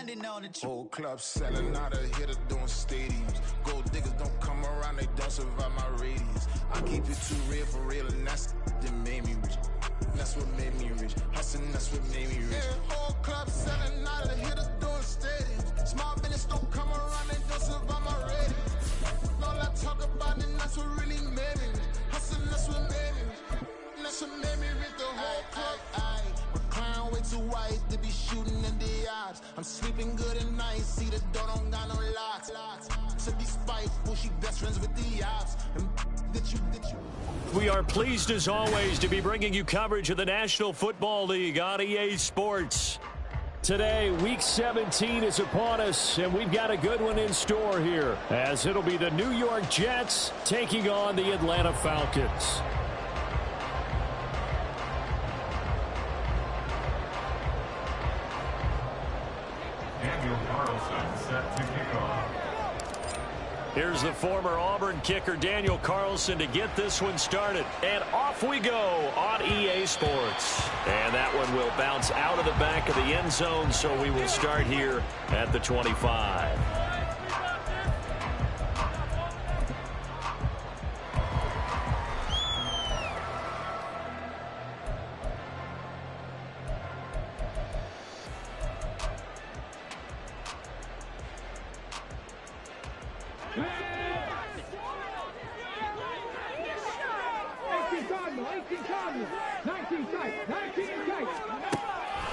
grinding on the whole club selling out of hitter doing stadiums. Gold diggers don't come around, they don't survive my radius. I keep it too real for real, and that's that made me rich. That's what made me rich. Hustling, that's what made me rich. Yeah, whole club selling out of hitters doing stadiums. Small business don't come around, they don't survive my radius. All I talk about it, that's what really made me rich. Hustling, that's what made me rich. That's what made me rich. The whole club. My clown way too white to be shooting in the odds. I'm sleeping good at night. See the door don't got no locks. To be spiteful, she best friends with the ops. Get you. We are pleased as always to be bringing you coverage of the National Football League on EA Sports. Today, Week 17 is upon us, and we've got a good one in store here, as it'll be the New York Jets taking on the Atlanta Falcons. Daniel Carlson set to kick off. Here's the former Auburn kicker Daniel Carlson to get this one started. And off we go on EA Sports. And that one will bounce out of the back of the end zone, so we will start here at the 25.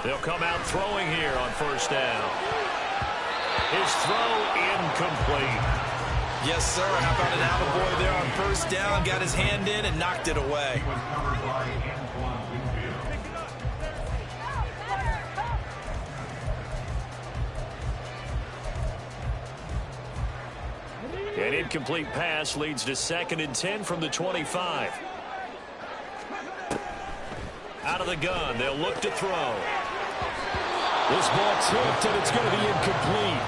They'll come out throwing here on first down. His throw incomplete. Yes, sir. How about an attaboy there on first down? Got his hand in and knocked it away. An incomplete pass leads to 2nd and 10 from the 25. Out of the gun, they'll look to throw. This ball tipped, and it's going to be incomplete.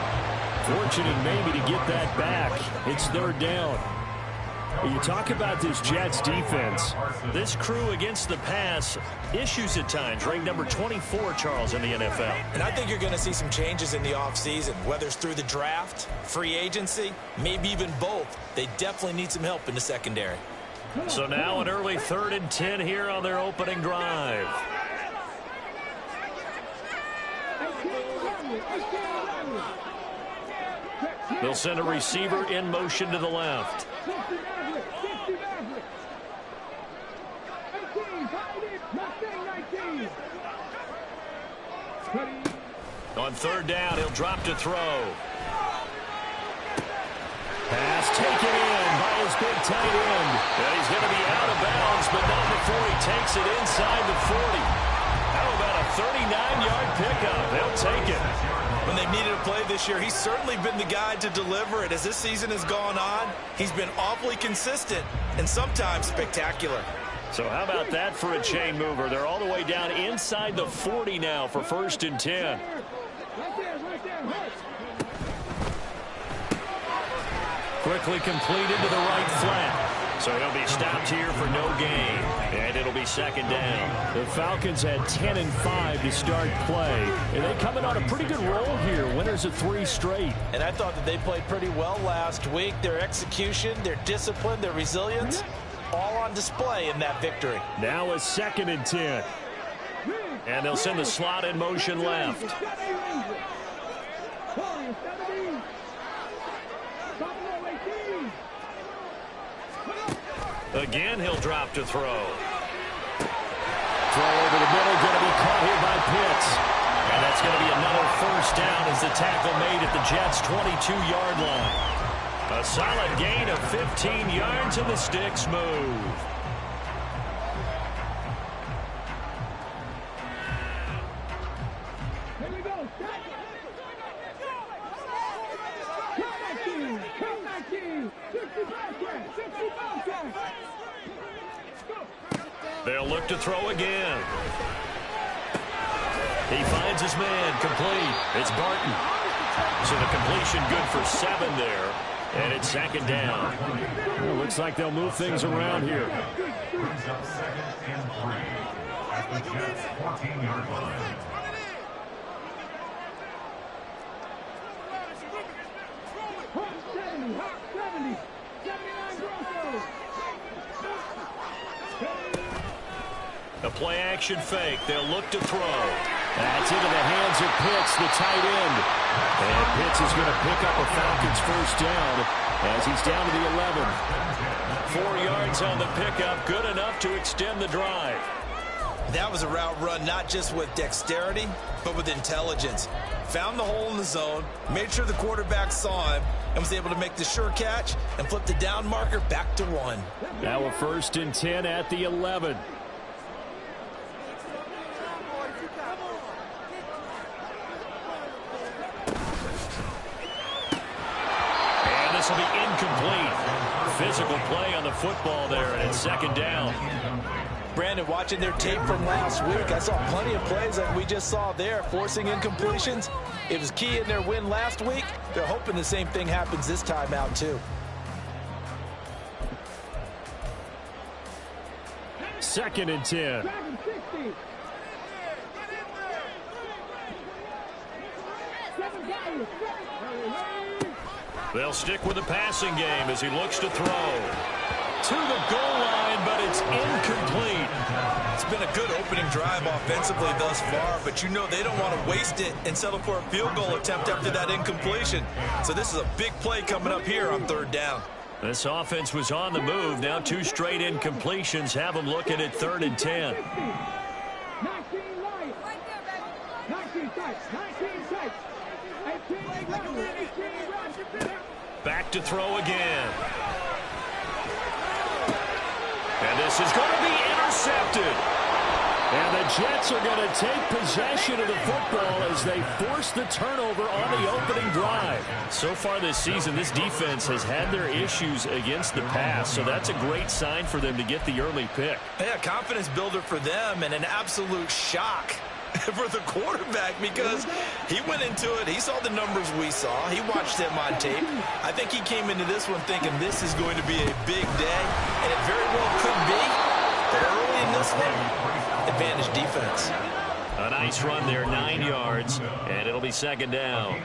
Fortunate maybe to get that back. It's 3rd down. You talk about this Jets defense. This crew against the pass, issues at times. Ranked number 24, Charles, in the NFL. And I think you're going to see some changes in the offseason, whether it's through the draft, free agency, maybe even both. They definitely need some help in the secondary. So now an early 3rd and 10 here on their opening drive. They'll send a receiver in motion to the left. On 3rd down, he'll drop to throw. Pass taken in by his big tight end. And he's going to be out of bounds, but not before he takes it inside the 40. How about a 39-yard pickup? They'll take it. When they've needed a play this year, he's certainly been the guy to deliver it. As this season has gone on, he's been awfully consistent and sometimes spectacular. So how about that for a chain mover? They're all the way down inside the 40 now for 1st and 10. Quickly completed to the right flat. So he'll be stopped here for no gain. And it'll be 2nd down. The Falcons had 10 and 5 to start play. And they come in on a pretty good roll here. Winners of 3 straight. And I thought that they played pretty well last week. Their execution, their discipline, their resilience, all on display in that victory. Now a 2nd and 10. And they'll send the slot in motion left. Again, he'll drop to throw. Throw over the middle, going to be caught here by Pitts. And that's going to be another 1st down as the tackle made at the Jets' 22-yard line. A solid gain of 15 yards, and the sticks move. They'll look to throw again. He finds his man, complete. It's Barton. So the completion good for 7 there. And it's 2nd down. Well, looks like they'll move things around here. Brings up 2nd and 3 at the Jets' 14-yard line. A play-action fake. They'll look to throw. That's into the hands of Pitts, the tight end. And Pitts is going to pick up a Falcons first down as he's down to the 11. 4 yards on the pickup. Good enough to extend the drive. That was a route run not just with dexterity, but with intelligence. Found the hole in the zone, made sure the quarterback saw him, and was able to make the sure catch and flip the down marker back to 1. Now a 1st and 10 at the 11. This will be incomplete. Physical play on the football there, and it's 2nd down. Brandon, watching their tape from last week, I saw plenty of plays like we just saw there, forcing incompletions. It was key in their win last week. They're hoping the same thing happens this time out, too. 2nd and 10. They'll stick with the passing game as he looks to throw. To the goal line, but it's incomplete. It's been a good opening drive offensively thus far, but you know they don't want to waste it and settle for a field goal attempt after that incompletion. So this is a big play coming up here on 3rd down. This offense was on the move. Now 2 straight incompletions have them looking at 3rd and 10. Back to throw again. And this is going to be intercepted. And the Jets are going to take possession of the football as they force the turnover on the opening drive. So far this season, this defense has had their issues against the pass, so that's a great sign for them to get the early pick. Yeah, confidence builder for them and an absolute shock for the quarterback because he went into it. He saw the numbers we saw. He watched them on tape. I think he came into this one thinking this is going to be a big day, and it very well could be. But early in this one, advantage defense. A nice run there, 9 yards, and it'll be 2nd down.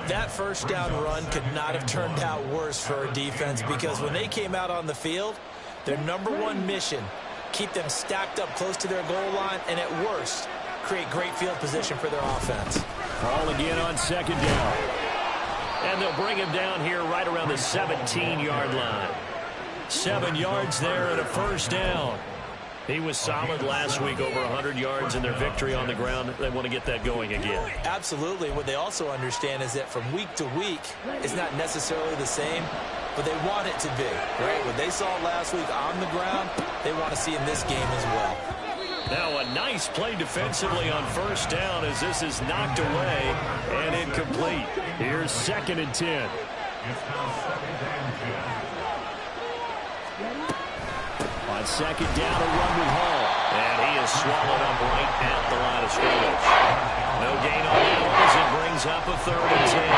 That 1st down run could not have turned out worse for a defense because when they came out on the field, their #1 mission, keep them stacked up close to their goal line, and at worst, create great field position for their offense. Ball again on 2nd down. And they'll bring him down here right around the 17-yard line. 7 yards there and a 1st down. He was solid last week, over 100 yards in their victory on the ground. They want to get that going again. Absolutely. What they also understand is that from week to week, it's not necessarily the same, but they want it to be, right? What they saw last week on the ground, they want to see in this game as well. Now a nice play defensively on 1st down as this is knocked away and incomplete. Here's 2nd and 10. On 2nd down, a run with Hall. And he is swallowed up right at the line of scrimmage. No gain on that one as it brings up a 3rd and 10.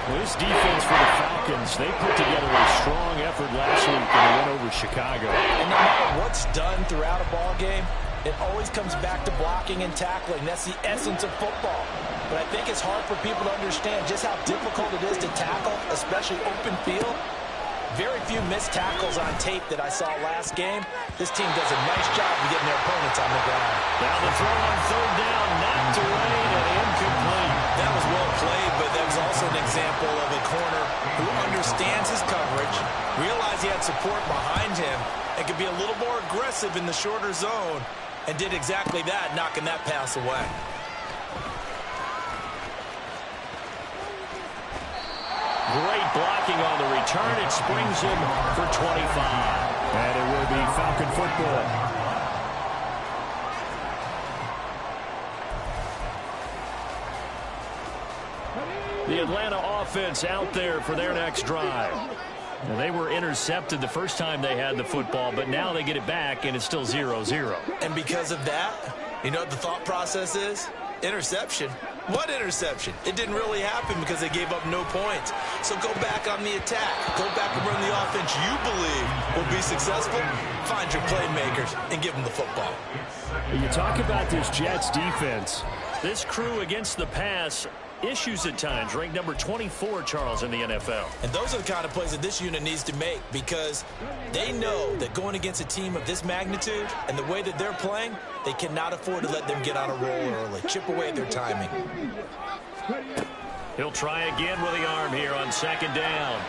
Well, this defense for the Falcons, they put together a strong effort last week in the win over Chicago. And no matter what's done throughout a ball game, it always comes back to blocking and tackling. That's the essence of football. But I think it's hard for people to understand just how difficult it is to tackle, especially open field. Very few missed tackles on tape that I saw last game. This team does a nice job of getting their opponents on the ground. Now the throw on 3rd down, knocked away and incomplete. That was well played, but that was also an example of a corner who understands his coverage, realized he had support behind him, and could be a little more aggressive in the shorter zone, and did exactly that, knocking that pass away. Great blocking on the return. It springs him for 25. And it will be Falcon football. The Atlanta offense out there for their next drive. Now, they were intercepted the first time they had the football, but now they get it back, and it's still 0-0. And because of that, you know what the thought process is? Interception. What interception? It didn't really happen because they gave up no points. So go back on the attack. Go back and run the offense you believe will be successful. Find your playmakers and give them the football. You talk about this Jets defense. This crew against the pass, issues at times, ranked number 24, Charles, in the NFL. And those are the kind of plays that this unit needs to make, because they know that going against a team of this magnitude and the way that they're playing, they cannot afford to let them get on a roll early. Chip away at their timing. He'll try again with the arm here on second down.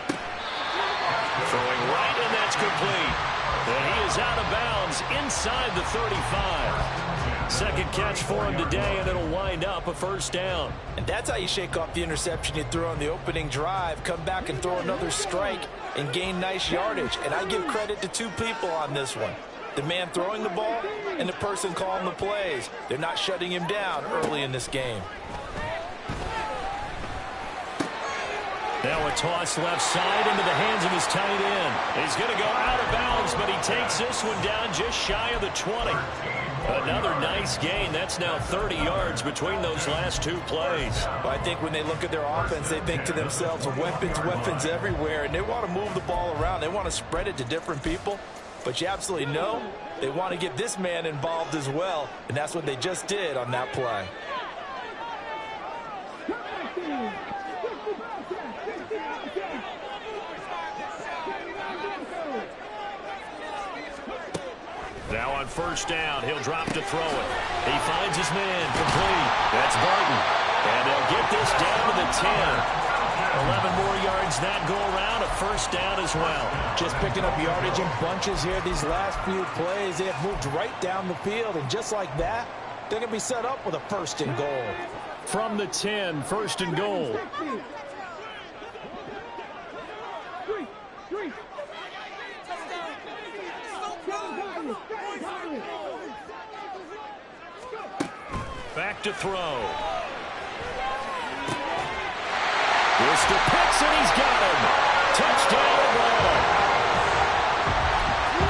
Throwing right, and that's complete. And he is out of bounds inside the 35. Second catch for him today, and it'll wind up a first down. And that's how you shake off the interception you threw on the opening drive. Come back and throw another strike and gain nice yardage. And I give credit to two people on this one. The man throwing the ball and the person calling the plays. They're not shutting him down early in this game. Now a toss left side into the hands of his tight end. He's going to go out of bounds, but he takes this one down just shy of the 20. Another nice gain. That's now 30 yards between those last two plays. Well, I think when they look at their offense, they think to themselves, weapons everywhere, and they want to move the ball around. They want to spread it to different people. But you absolutely know they want to get this man involved as well, and that's what they just did on that play. Now on first down, he'll drop to throw it. He finds his man, complete. That's Barton. And they'll get this down to the 10. 11 more yards that go around, a first down as well. Just picking up yardage in bunches here these last few plays. They have moved right down the field, and just like that, they're going to be set up with a first and goal. From the 10, first and goal. Back to throw. Here's to Pitts, and he's got him. Touchdown, Atlanta.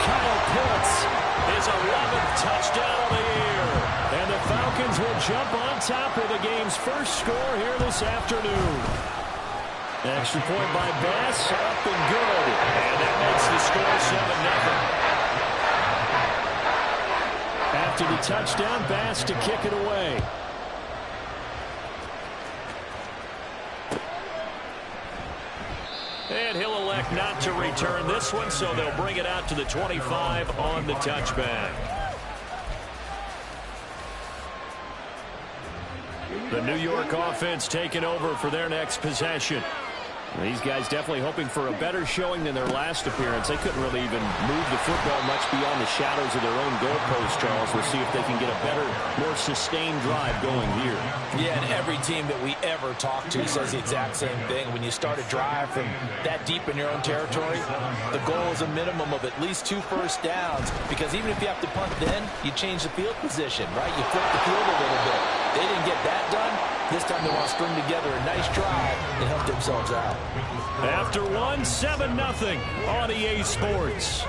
Kyle Pitts, his 11th touchdown of the year. And the Falcons will jump on top of the game's first score here this afternoon. Extra point by Bass, up and good. And that makes the score 7-0. After the touchdown, Bass to kick it away. And he'll elect not to return this one, so they'll bring it out to the 25 on the touchback. The New York offense taking over for their next possession. These guys definitely hoping for a better showing than their last appearance. They couldn't really even move the football much beyond the shadows of their own goalpost, Charles. We'll see if they can get a better, more sustained drive going here. Yeah, and every team that we ever talk to says the exact same thing. When you start a drive from that deep in your own territory, the goal is a minimum of at least 2 first downs, because even if you have to punt then, you change the field position, right? You flip the field a little bit. They didn't get that done. This time they want to string together a nice drive and help themselves out. After one, 7-0 on EA Sports.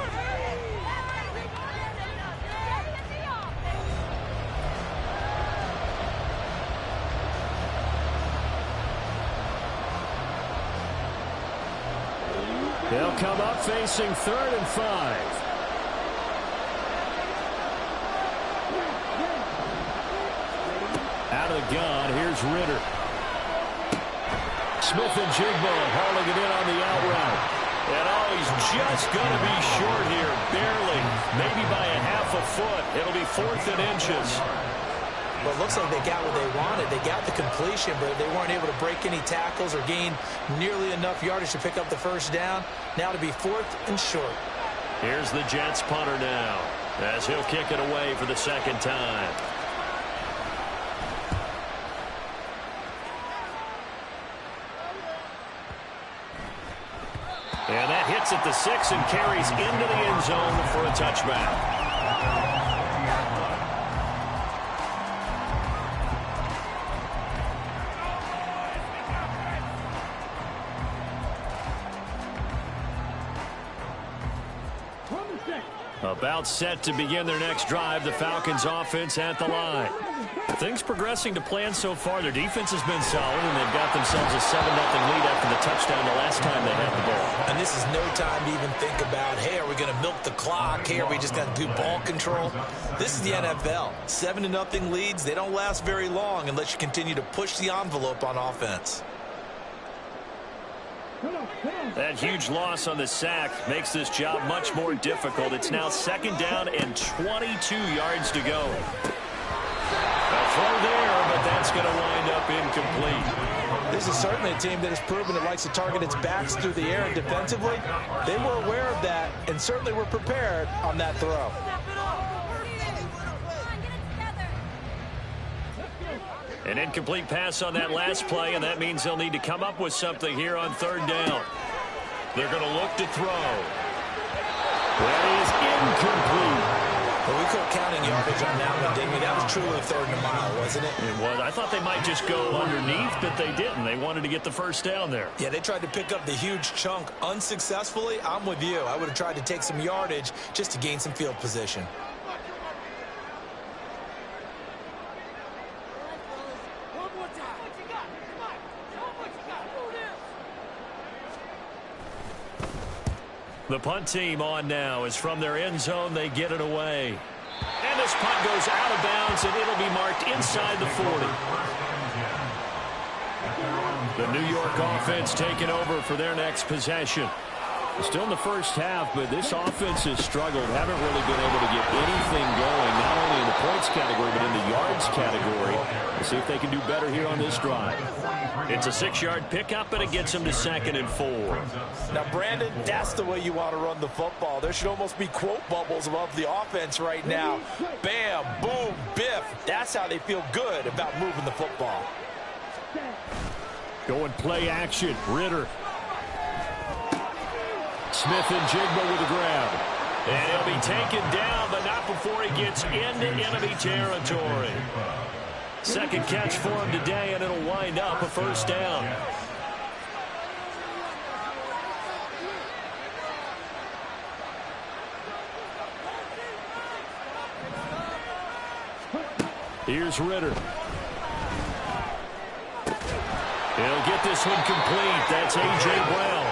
They'll come up facing 3rd and 5. Out of the gun, here's Ritter. Smith and Jigbo hauling it in on the out route. And he's just going to be short here, barely, maybe by a half a foot. It'll be 4th and inches. Well, it looks like they got what they wanted. They got the completion, but they weren't able to break any tackles or gain nearly enough yardage to pick up the first down. Now to be 4th and short. Here's the Jets punter now, as he'll kick it away for the second time. And that hits at the 6 and carries into the end zone for a touchback. About set to begin their next drive, the Falcons offense at the line. Things progressing to plan so far. Their defense has been solid, and they've got themselves a 7-0 lead after the touchdown the last time they had the ball. And this is no time to even think about, hey, are we going to milk the clock? Hey, are we just going to do ball control? This is the NFL. 7-0 leads, they don't last very long unless you continue to push the envelope on offense. That huge loss on the sack makes this job much more difficult. It's now 2nd down and 22 yards to go. A throw there, but that's going to wind up incomplete. This is certainly a team that has proven it likes to target its backs through the air and defensively. They were aware of that and certainly were prepared on that throw. An incomplete pass on that last play, and that means they'll need to come up with something here on 3rd down. They're going to look to throw. That is incomplete. Well, we quit counting yardage on that one, didn't we? That was truly a 3rd and a mile, wasn't it? It was. I thought they might just go underneath, but they didn't. They wanted to get the 1st down there. Yeah, they tried to pick up the huge chunk unsuccessfully. I'm with you. I would have tried to take some yardage just to gain some field position. The punt team on now is from their end zone. They get it away. And this punt goes out of bounds, and it'll be marked inside the 40. The New York offense taking over for their next possession. Still in the first half, but this offense has struggled. Haven't really been able to get anything going, not only in the points category, but in the yards category. We'll see if they can do better here on this drive. It's a 6-yard pickup, and it gets them to 2nd and 4. Now, Brandon, that's the way you want to run the football. There should almost be quote bubbles above the offense right now. Bam, boom, biff. That's how they feel good about moving the football. Going play action. Ritter. Smith and Jigba with the grab. And he'll be taken down, but not before he gets into enemy territory. 2nd catch for him today, and it'll wind up a 1st down. Here's Ritter. He'll get this one complete. That's A.J. Brown.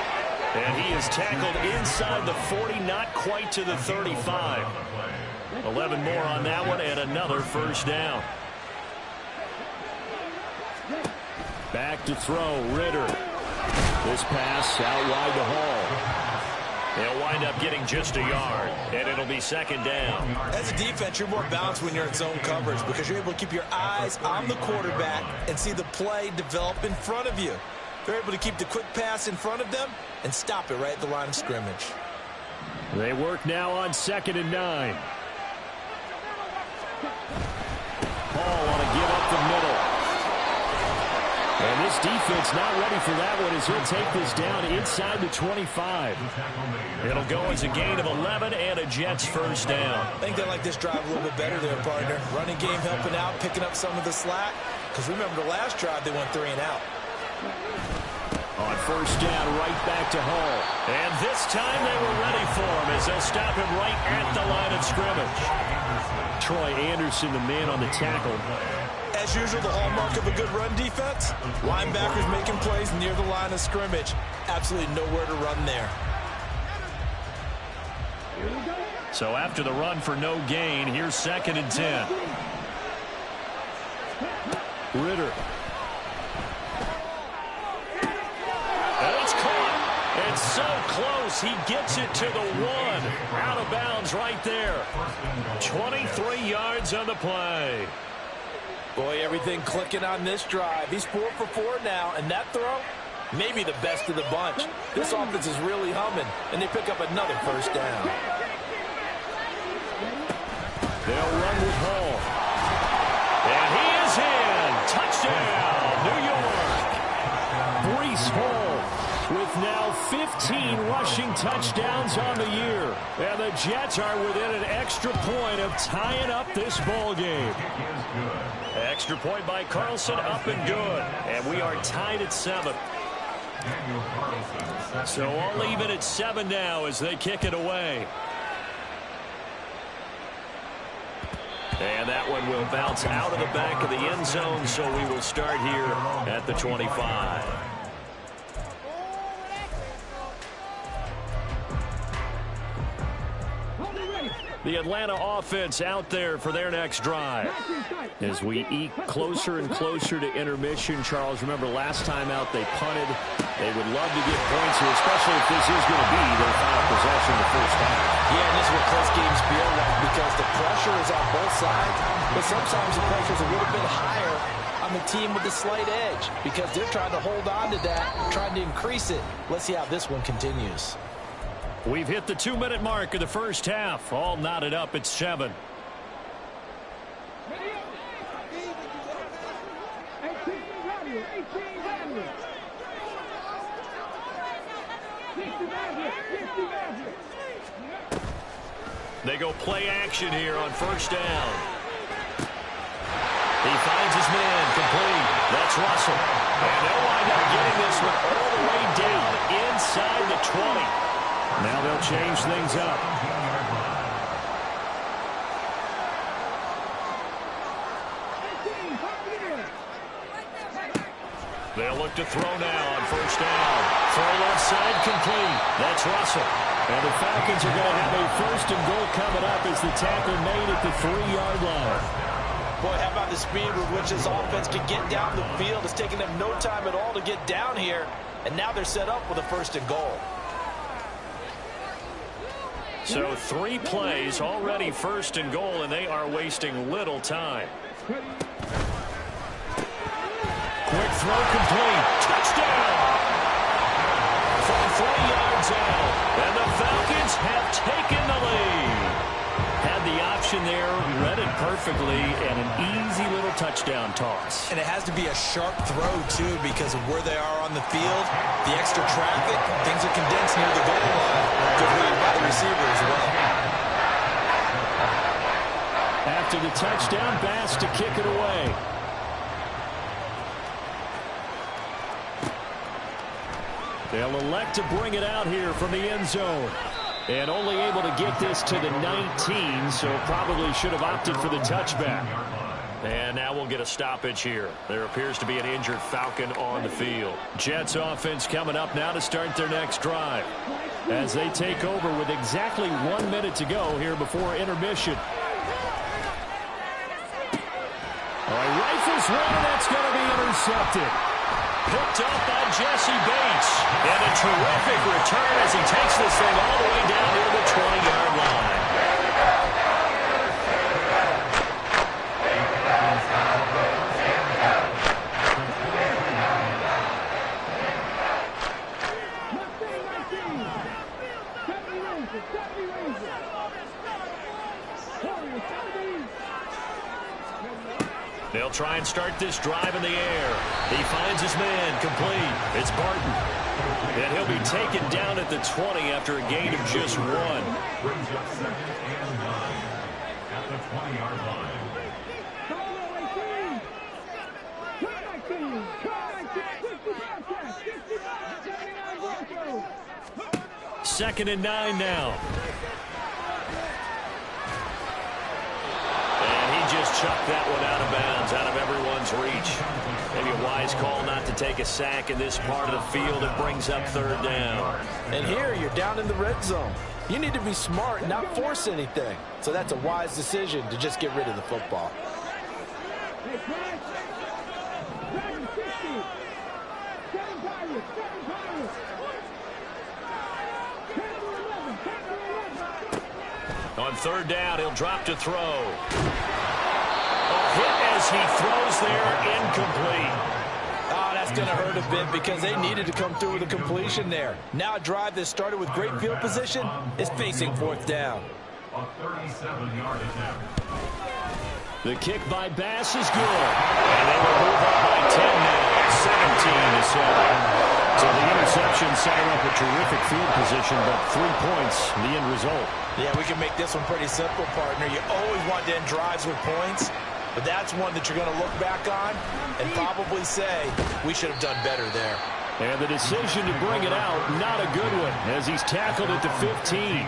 And he is tackled inside the 40, not quite to the 35. 11 more on that one, and another 1st down. Back to throw, Ritter. This pass out wide to Hall. They'll wind up getting just a yard, and it'll be 2nd down. As a defense, you're more balanced when you're in zone coverage because you're able to keep your eyes on the quarterback and see the play develop in front of you. They're able to keep the quick pass in front of them and stop it right at the line of scrimmage. They work now on 2nd and 9. Hall want to give up the middle. And this defense not ready for that one as he'll take this down inside the 25. It'll go as a gain of 11 and a Jets 1st down. I think they like this drive a little bit better there, partner. Running game helping out, picking up some of the slack. Because remember the last drive they went 3 and out. On 1st down, right back to Hall. And this time they were ready for him as they'll stop him right at the line of scrimmage. Troy Anderson, the man on the tackle. As usual, the hallmark of a good run defense, linebackers making plays near the line of scrimmage. Absolutely nowhere to run there. So after the run for no gain, here's 2nd and 10. Ritter. And it's caught. It's so close. He gets it to the 1. Out of bounds right there. 23 yards on the play. Boy, everything clicking on this drive. He's 4 for 4 now, and that throw, maybe the best of the bunch. This offense is really humming, and they pick up another 1st down. They'll run with Hall. And he is in. Touchdown, New York. Breece Hall with now 15 rushing touchdowns on the year. And the Jets are within an extra point of tying up this ball game. Extra point by Carlson, up and good. And we are tied at 7. So all even at 7 now as they kick it away. And that one will bounce out of the back of the end zone, so we will start here at the 25. The Atlanta offense out there for their next drive. As we eke closer and closer to intermission, Charles, remember last time out they punted. They would love to get points here, especially if this is going to be their final possession of the first half. Yeah, and this is what close games feel like because the pressure is on both sides, but sometimes the pressure is a little bit higher on the team with the slight edge because they're trying to hold on to that, trying to increase it. Let's see how this one continues. We've hit the 2-minute mark of the first half. All knotted up at 7. They go play action here on first down. He finds his man complete. That's Russell. And they'll wind up getting this one all the way down inside the 20. Now they'll change things up. They'll look to throw now on first down. Throw left side complete. That's Russell. And the Falcons are going to have a first and goal coming up as the tackle made at the 3-yard line. Boy, how about the speed with which this offense can get down the field? It's taking them no time at all to get down here. And now they're set up with a first and goal. So 3 plays already first and goal, and they are wasting little time. Quick throw complete. Touchdown! From 3 yards out, and the Falcons have taken the lead. Had the option there, read it perfectly, and an easy little touchdown toss. And it has to be a sharp throw, too, because of where they are on the field. The extra traffic, things are condensed near the goal line. Good read by the receiver as well. After the touchdown, Bass to kick it away. They'll elect to bring it out here from the end zone. And only able to get this to the 19, so probably should have opted for the touchback. And now we'll get a stoppage here. There appears to be an injured Falcon on the field. Jets offense coming up now to start their next drive. As they take over with exactly 1 minute to go here before intermission. Rifles one, that's going to be intercepted. Picked up by Jesse Bates. And a terrific return as he takes this thing all the way down near the 20-yard line. They'll try and start this drive in the air. He finds his man complete. It's Barton. And he'll be taken down at the 20 after a gain of just 1. Brings up 2nd and 9 at the 20-yard line. 2nd and 9 now. Just chucked that one out of bounds, out of everyone's reach. Maybe a wise call not to take a sack in this part of the field. It brings up 3rd down. And here you're down in the red zone. You need to be smart and not force anything. So that's a wise decision to just get rid of the football. On 3rd down, he'll drop to throw. Hit as he throws there, incomplete. Oh, that's going to hurt a bit because they needed to come through with a completion there. Now a drive that started with great field position is facing 4th down. A 37-yard attempt. The kick by Bass is good. And they will move up by 10 now, 17-7. So the interception setting up a terrific field position, but 3 points, the end result. Yeah, we can make this one pretty simple, partner. You always want to end drives with points. But that's one that you're going to look back on and probably say, we should have done better there. And the decision to bring it out, not a good one, as he's tackled at the 15.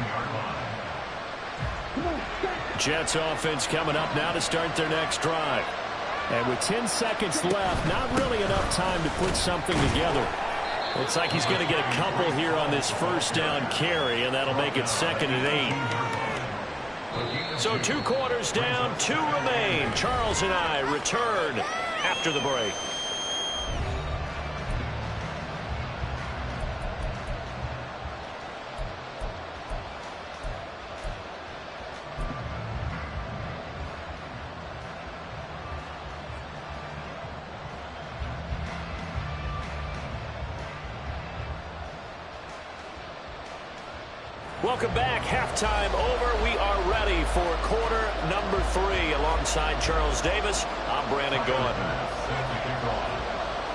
Jets offense coming up now to start their next drive. And with 10 seconds left, not really enough time to put something together. Looks like he's going to get a couple here on this first down carry, and that'll make it 2nd and 8. So 2 quarters down, 2 remain. Charles and I return after the break. Welcome back. Halftime over. We are ready for quarter number 3. Alongside Charles Davis, I'm Brandon Gordon.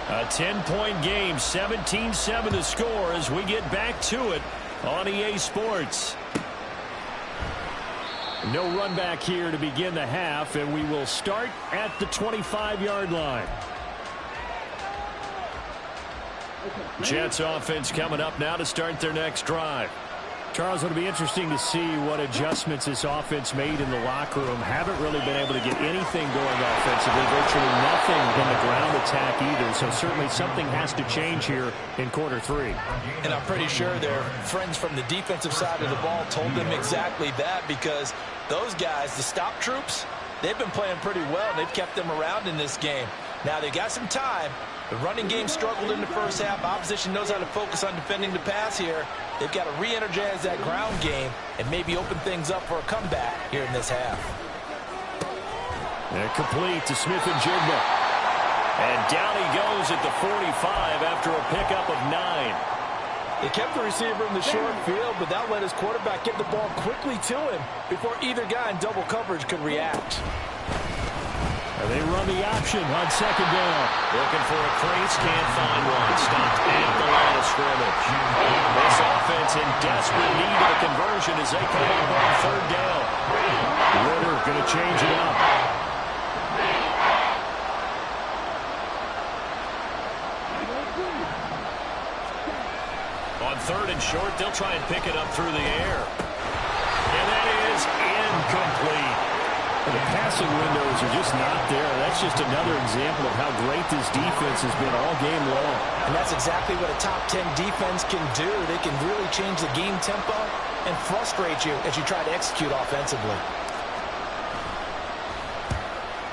A 10-point game, 17-7 to score as we get back to it on EA Sports. No run back here to begin the half, and we will start at the 25-yard line. Jets offense coming up now to start their next drive. Charles, it'll be interesting to see what adjustments this offense made in the locker room. Haven't really been able to get anything going offensively, virtually nothing in the ground attack either. So certainly something has to change here in quarter 3. And I'm pretty sure their friends from the defensive side of the ball told them exactly that, because those guys, the stop troops, they've been playing pretty well. They've kept them around in this game. Now they got some time. The running game struggled in the first half. Opposition knows how to focus on defending the pass here. They've got to re-energize that ground game and maybe open things up for a comeback here in this half. And complete to Smith-Njigba. And down he goes at the 45 after a pickup of 9. They kept the receiver in the short field, but that let his quarterback get the ball quickly to him before either guy in double coverage could react. And they run the option on 2nd down. Looking for a crease, can't find one. Stopped at the line of scrimmage. This offense in desperate need of a conversion as they come up on 3rd down. Ritter going to change it up. On 3rd and short, they'll try and pick it up through the air. And that is incomplete. The passing windows are just not there. That's just another example of how great this defense has been all game long. And that's exactly what a top 10 defense can do. They can really change the game tempo and frustrate you as you try to execute offensively.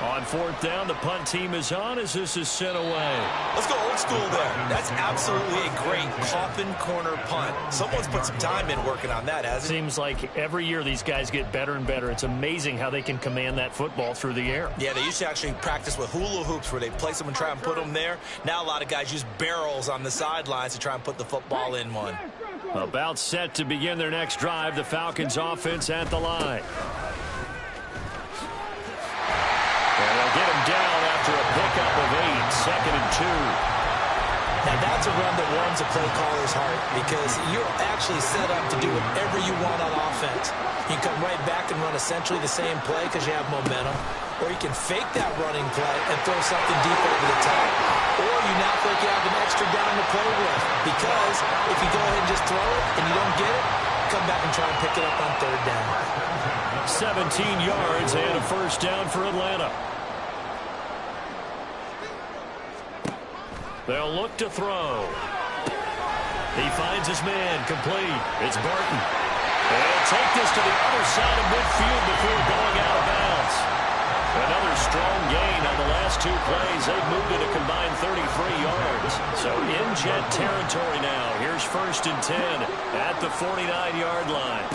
On 4th down, the punt team is on as this is sent away. Let's go old school there. That's absolutely a great coffin corner punt. Someone's put some time in working on that, hasn't it? Seems like every year these guys get better and better. It's amazing how they can command that football through the air. Yeah, they used to actually practice with hula hoops where they place them and try and put them there. Now a lot of guys use barrels on the sidelines to try and put the football in one. About set to begin their next drive, the Falcons offense at the line. And they'll get him down after a pickup of 8, 2nd and 2. Now that's a run that warms a play caller's heart, because you're actually set up to do whatever you want on offense. You can come right back and run essentially the same play because you have momentum, or you can fake that running play and throw something deep over the top, or you now think you have an extra down to play with, because if you go ahead and just throw it and you don't get it, come back and try and pick it up on 3rd down. 17 yards and a 1st down for Atlanta. They'll look to throw. He finds his man complete. It's Barton. They'll take this to the other side of midfield before going out of bounds. Another strong gain on the last 2 plays. They've moved it a combined 33 yards. So in Jet territory now. Here's 1st and 10 at the 49-yard line.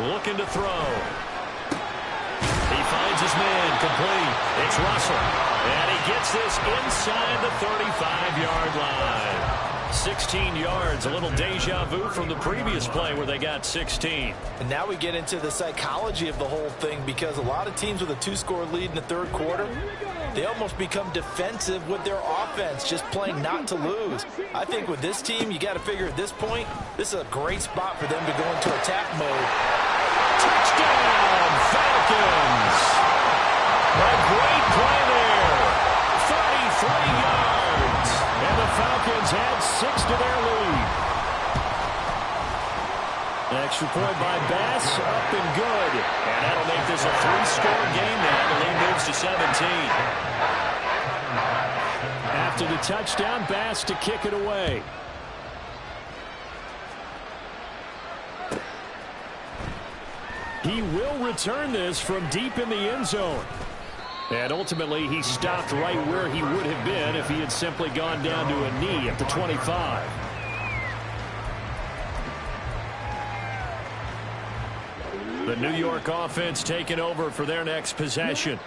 Looking to throw. He finds his man complete. It's Russell. And he gets this inside the 35-yard line. 16 yards, a little deja vu from the previous play where they got 16. And now we get into the psychology of the whole thing, because a lot of teams with a 2-score lead in the 3rd quarter, they almost become defensive with their offense, just playing not to lose. I think with this team, you got to figure at this point, this is a great spot for them to go into attack mode. Touchdown, Falcons! A great play there. 33 yards. And the Falcons add 6 to their lead. Extra point by Bass, up and good. And that'll make this a 3-score game now. The lead moves to 17. After the touchdown, Bass to kick it away. He will return this from deep in the end zone. And ultimately, he stopped right where he would have been if he had simply gone down to a knee at the 25. The New York offense taking over for their next possession.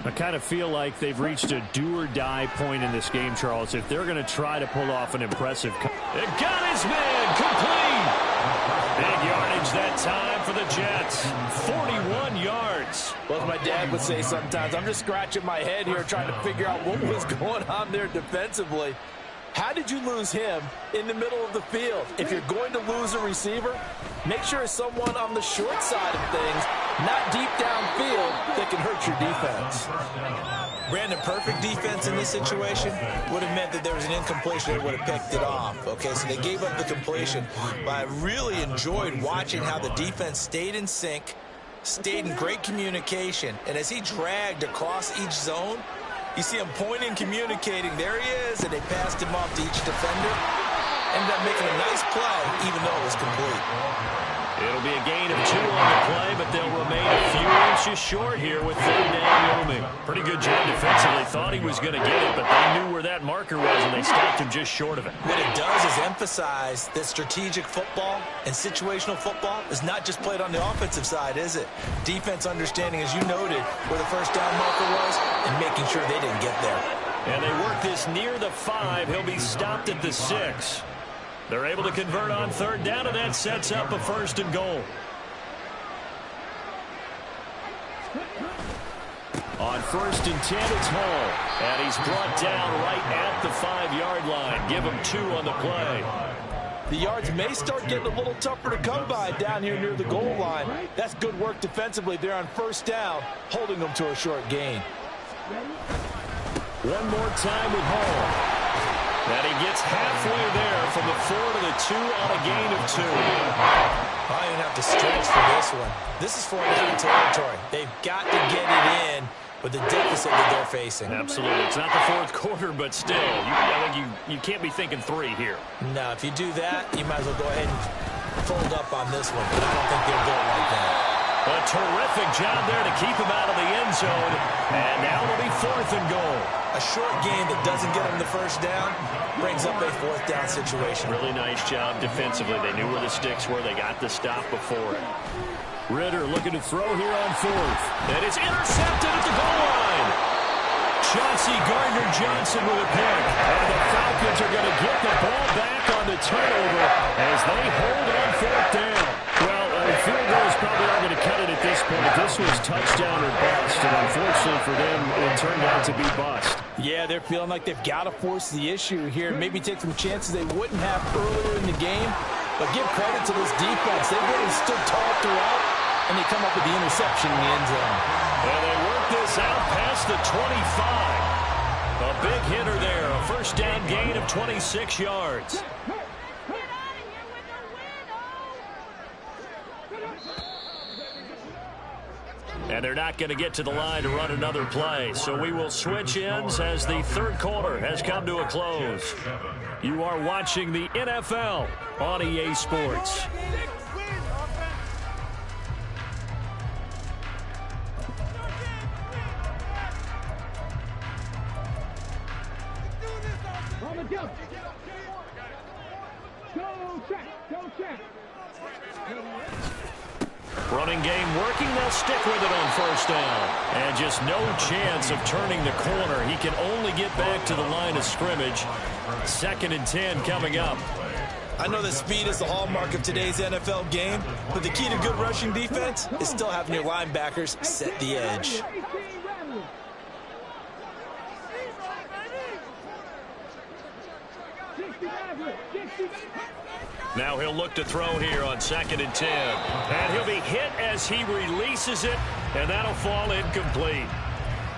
I kind of feel like they've reached a do-or-die point in this game, Charles, if they're going to try to pull off an impressive... It got his man complete! Big yardage that time for the Jets. 41 yards. Well, as my dad would say sometimes, I'm just scratching my head here trying to figure out what was going on there defensively. How did you lose him in the middle of the field? If you're going to lose a receiver, make sure it's someone on the short side of things, not deep downfield, that can hurt your defense. Brandon, perfect defense in this situation would have meant that there was an incompletion that would have picked it off. Okay, so they gave up the completion, but I really enjoyed watching how the defense stayed in sync, stayed in great communication, and as he dragged across each zone, you see him pointing, communicating. There he is, and they passed him off to each defender. Ended up making a nice play, even though it was complete. It'll be a gain of 2 on the play, but they'll remain a few inches short here with 3rd down looming. Pretty good job defensively. Thought he was going to get it, but they knew where that marker was, and they stopped him just short of it. What it does is emphasize that strategic football and situational football is not just played on the offensive side, is it? Defense understanding, as you noted, where the 1st down marker was and making sure they didn't get there. And they work this near the 5. He'll be stopped at the 6. They're able to convert on 3rd down, and that sets up a 1st and goal. On 1st and 10, it's Hall. And he's brought down right at the 5-yard line. Give him 2 on the play. The yards may start getting a little tougher to come by down here near the goal line. That's good work defensively there on 1st down, holding them to a short gain. One more time with Hall. And he gets halfway there from the 4 to the 2 on a gain of 2. I didn't have to stretch for this one. This is 4th down territory. They've got to get it in with the deficit that they're facing. Absolutely. It's not the 4th quarter, but still, I think you can't be thinking 3 here. No, if you do that, you might as well go ahead and fold up on this one. But I don't think they're built like that. A terrific job there to keep him out of the end zone. And now it'll be 4th and goal. A short game that doesn't get them the 1st down brings up a 4th down situation. Really nice job defensively. They knew where the sticks were. They got the stop before it. Ritter looking to throw here on 4th. And it's intercepted at the goal line. Chauncey Gardner-Johnson with a pick. And the Falcons are going to get the ball back on the turnover as they hold on 4th down. Well, field goal is probably not going to cut it at this point. This was touchdown or bust, and unfortunately for them, it turned out to be bust. Yeah, they're feeling like they've got to force the issue here. Maybe take some chances they wouldn't have earlier in the game. But give credit to this defense. They really stood tall throughout, and they come up with the interception in the end zone. And they work this out past the 25. A big hitter there. A 1st down gain of 26 yards. And they're not going to get to the line to run another play. So we will switch ends as the 3rd quarter has come to a close. You are watching the NFL on EA Sports. Running game working. They'll stick with it on 1st down. And just no chance of turning the corner. He can only get back to the line of scrimmage. 2nd and 10 coming up. I know that speed is the hallmark of today's NFL game, but the key to good rushing defense is still having your linebackers set the edge. Now he'll look to throw here on 2nd and 10. And he'll be hit as he releases it, and that'll fall incomplete.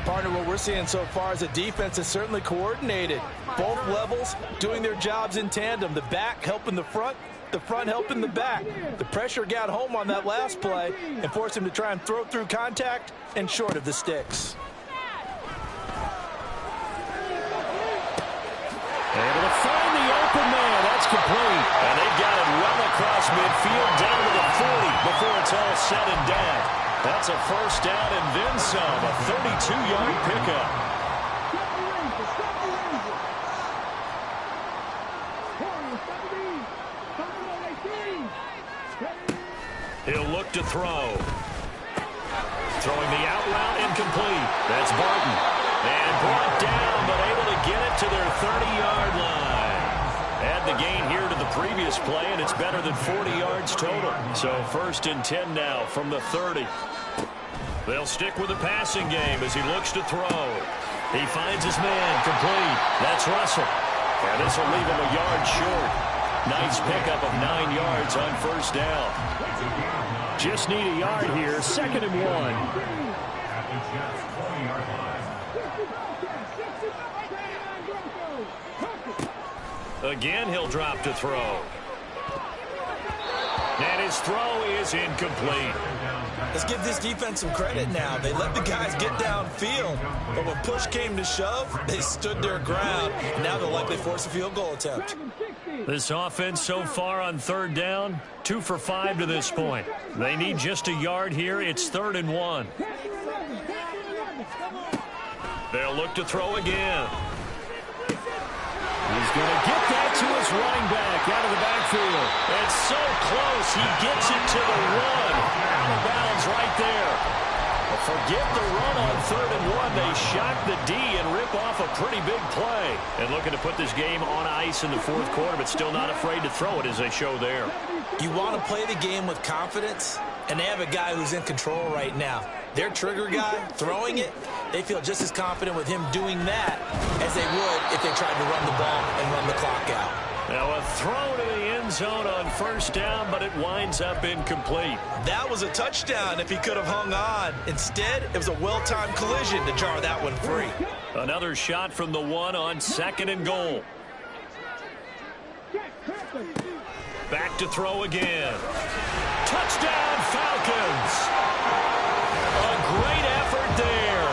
Partner, what we're seeing so far is a defense is certainly coordinated. Both levels doing their jobs in tandem. The back helping the front, The front helping the back. The pressure got home on that last play and forced him to try and throw through contact and short of the sticks. Able to find the open man. That's complete. And they've got it well across midfield down to the 40 before it's all said and done. That's a first down and then some. A 32-yard pickup. He'll look to throw. Throwing the out route incomplete. That's Barton. And brought down, but able to get it to their 30-yard line. Add the gain here to the previous play, and it's better than 40 yards total. So 1st and 10 now from the 30. They'll stick with the passing game as he looks to throw. He finds his man complete. That's Russell. And this will leave him a yard short. Nice pickup of 9 yards on first down. Just need a yard here. 2nd and 1. At the Jets' 20-yard line. Again, he'll drop to throw. And his throw is incomplete. Let's give this defense some credit now. They let the guys get downfield, but when push came to shove, they stood their ground. Now they'll likely force a field goal attempt. This offense so far on 3rd down, 2 for 5 to this point. They need just a yard here. It's 3rd and 1. They'll look to throw again. He's going to get that to his running back out of the backfield. It's so close. He gets it to the 1. Out of bounds right there. Forget the run on 3rd and 1. They shock the D and rip off a pretty big play. And looking to put this game on ice in the 4th quarter, but still not afraid to throw it as they show there. You want to play the game with confidence, and they have a guy who's in control right now. Their trigger guy, throwing it, they feel just as confident with him doing that as they would if they tried to run the ball and run the clock out. Now a throw to the end zone on first down, but it winds up incomplete. That was a touchdown if he could have hung on. Instead, it was a well-timed collision to jar that one free. Another shot from the 1 on 2nd and goal. Back to throw again. Touchdown, Falcons! A great effort there.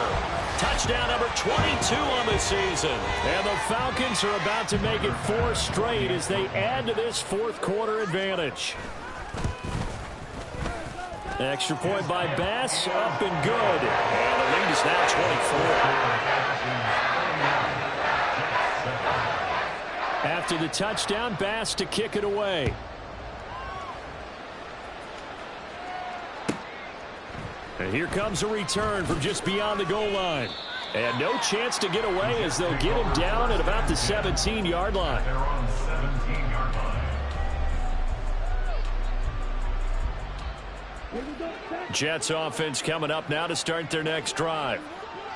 Touchdown number 22 on the season. And the Falcons are about to make it 4 straight as they add to this 4th quarter advantage. Extra point by Bass, up and good. And the lead is now 24. After the touchdown, Bass to kick it away. And here comes a return from just beyond the goal line. And no chance to get away as they'll get him down at about the 17-yard line. They're on the 17-yard line. Jets offense coming up now to start their next drive.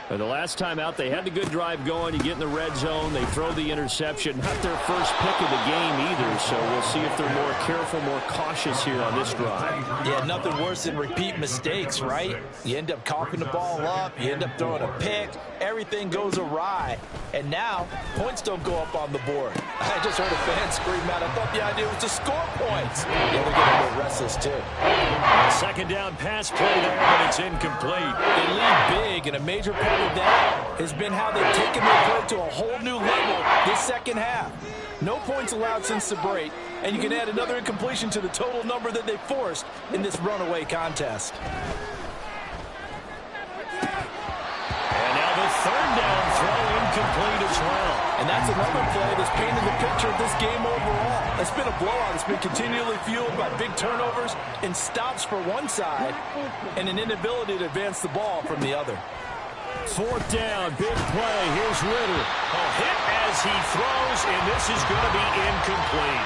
And the last time out, they had a good drive going. You get in the red zone, they throw the interception. Not their first pick of the game either, so we'll see if they're more careful, more cautious here on this drive. Yeah, nothing worse than repeat mistakes, right? You end up coughing the ball up, you end up throwing a pick, everything goes awry. And now, points don't go up on the board. I just heard a fan scream out, I thought the idea was to score points. Yeah, they're getting a little restless, too. Second down pass play there, but it's incomplete. They lead big, and a major part of that has been how they've taken their play to a whole new level this second half. No points allowed since the break, and you can add another incompletion to the total number that they forced in this runaway contest. And now the 3rd down throw incomplete as well. And that's another play that's painted the picture of this game overall. It's been a blowout. It's been continually fueled by big turnovers and stops for one side and an inability to advance the ball from the other. 4th down, big play. Here's Ritter. A hit as he throws, and this is going to be incomplete.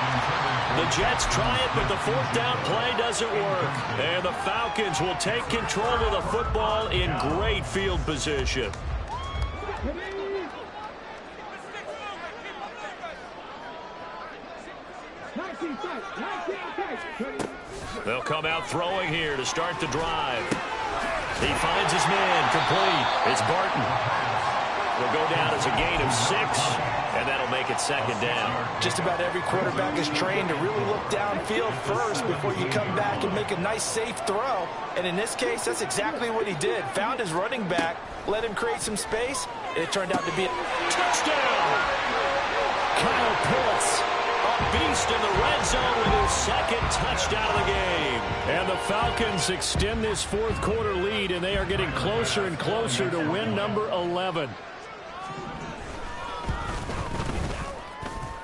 The Jets try it, but the 4th down play doesn't work. And the Falcons will take control of the football in great field position. They'll come out throwing here to start the drive. He finds his man complete. It's Barton. Will go down as a gain of 6. And that'll make it second down. Just about every quarterback is trained to really look downfield first before you come back and make a nice, safe throw. And in this case, that's exactly what he did. Found his running back, let him create some space, and it turned out to be a touchdown. Kyle Pitts, a beast in the red zone with his second touchdown of the game. And the Falcons extend this fourth quarter lead, and they are getting closer and closer to win number 11.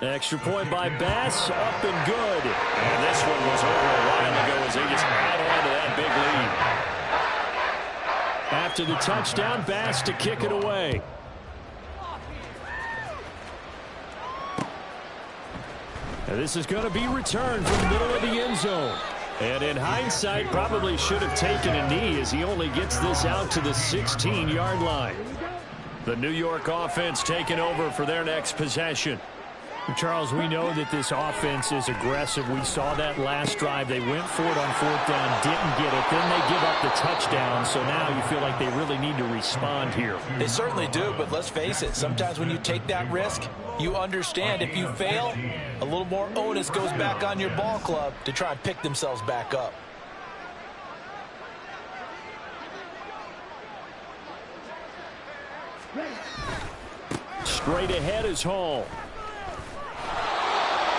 Extra point by Bass, up and good. And this one was over a while ago as they just add on to that big lead. After the touchdown, Bass to kick it away. And this is going to be returned from the middle of the end zone. And in hindsight, probably should have taken a knee as he only gets this out to the 16-yard line. The New York offense taking over for their next possession. Charles, we know that this offense is aggressive. We saw that last drive. They went for it on fourth down, didn't get it. Then they give up the touchdown. So now you feel like they really need to respond here. They certainly do, but let's face it. Sometimes when you take that risk, you understand if you fail, a little more onus goes back on your ball club to try and pick themselves back up. Straight ahead is Hall.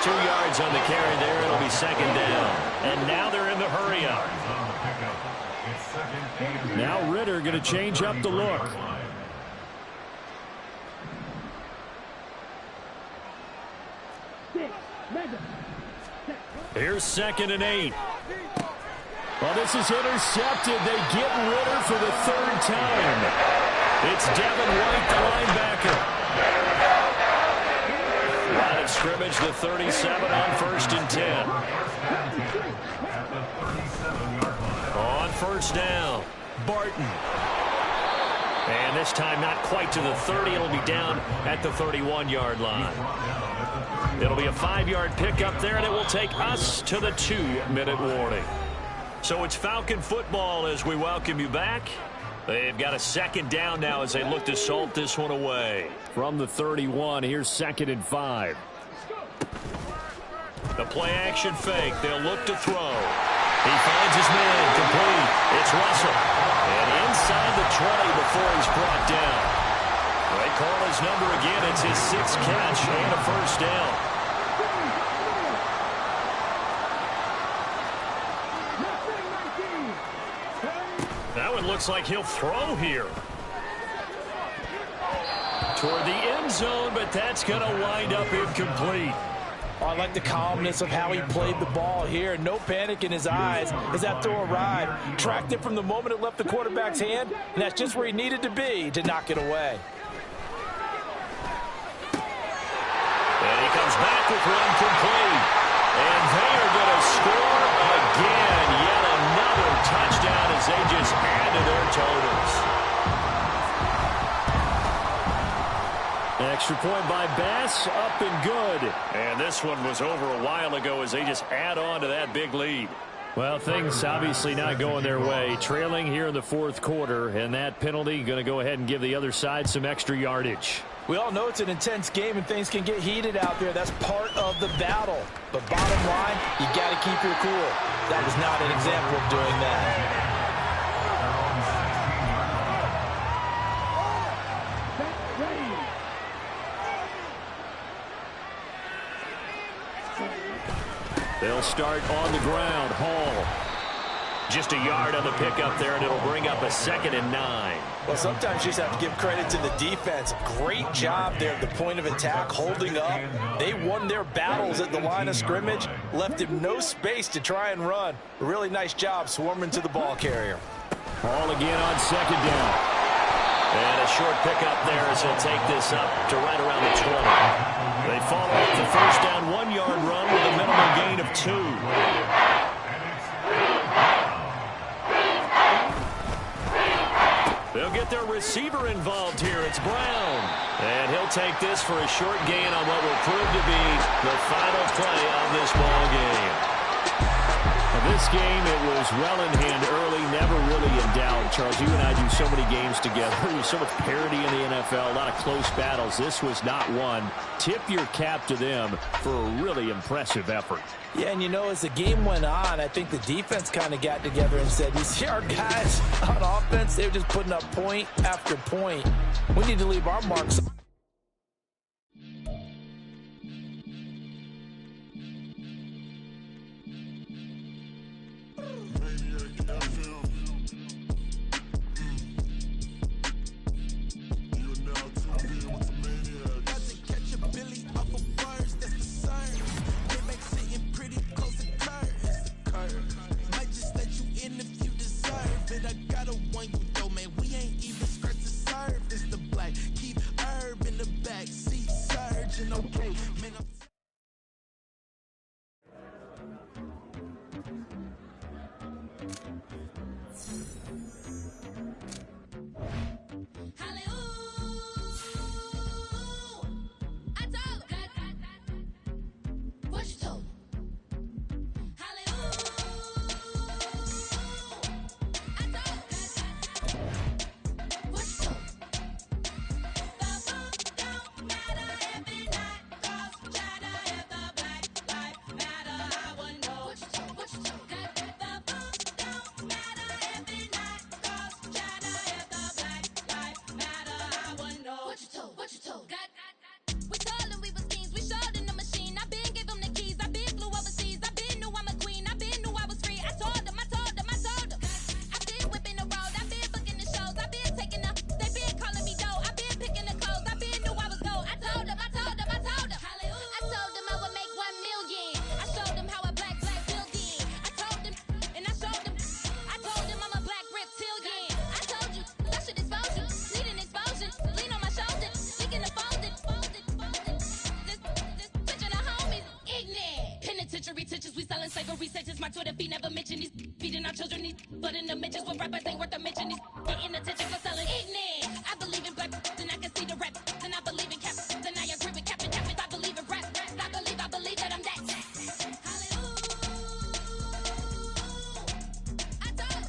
2 yards on the carry there. It'll be second down. And now they're in the hurry up. Now Ritter going to change up the look. Here's 2nd and 8. Well, this is intercepted. They get Ritter for the 3rd time. It's Devin White, the linebacker. Line of scrimmage, the 37 on 1st and 10. On 1st down, Barton. And this time not quite to the 30. It'll be down at the 31-yard line. It'll be a 5-yard pickup there, and it will take us to the 2-minute warning. So it's Falcon football as we welcome you back. They've got a 2nd down now as they look to salt this one away. From the 31, here's 2nd and 5. The play-action fake. They'll look to throw. He finds his man complete. It's Russell. And inside the 20 before he's brought down. They call his number again. It's his 6th catch and a 1st down. That one looks like he'll throw here. Toward the end zone, but that's going to wind up incomplete. Oh, I like the calmness of how he played the ball here. No panic in his eyes as that throw arrived. Tracked it from the moment it left the quarterback's hand, and that's just where he needed to be to knock it away. And he comes back with one complete. And they are going to score again. Yet another touchdown as they just add to their totals. Extra point by Bass, up and good. And this one was over a while ago as they just add on to that big lead. Well, things obviously not going their way. Trailing here in the 4th quarter, and that penalty going to go ahead and give the other side some extra yardage. We all know it's an intense game and things can get heated out there. That's part of the battle. But bottom line, you got to keep your cool. That was not an example of doing that. They'll start on the ground. Hall. Just a yard on the pickup there, and it'll bring up a 2nd and 9. Well, sometimes you just have to give credit to the defense. Great job there at the point of attack, holding up. They won their battles at the line of scrimmage, left him no space to try and run. A really nice job swarming to the ball carrier. Hall again on 2nd down. And a short pickup there as he'll take this up to right around the 20. They follow up the 1st down 1-yard run with a minimum gain of 2. They'll get their receiver involved here. It's Brown. And he'll take this for a short gain on what will prove to be the final play of this ball game. In this game, it was well in hand early, never really in doubt, Charles. You and I do so many games together. There's so much parity in the NFL, a lot of close battles. This was not one. Tip your cap to them for a really impressive effort. Yeah, and you know, as the game went on, I think the defense kind of got together and said, you see our guys on offense, they're just putting up point after point. We need to leave our marks. My Twitter feed never mention these feeding our children these, but in the mentions with rappers ain't worth a mention. These getting attention for selling ignorant. I believe in black, and I can see the rap, and I believe in cap, and I agree with cap and cap. I believe in rap, I believe that I'm that. Hallelujah. I told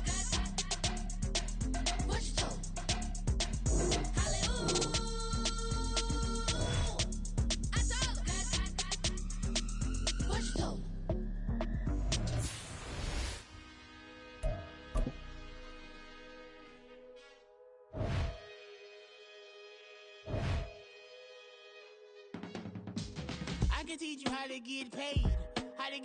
what you told. Hallelujah. I told what you told. I can teach you how to get paid, how to get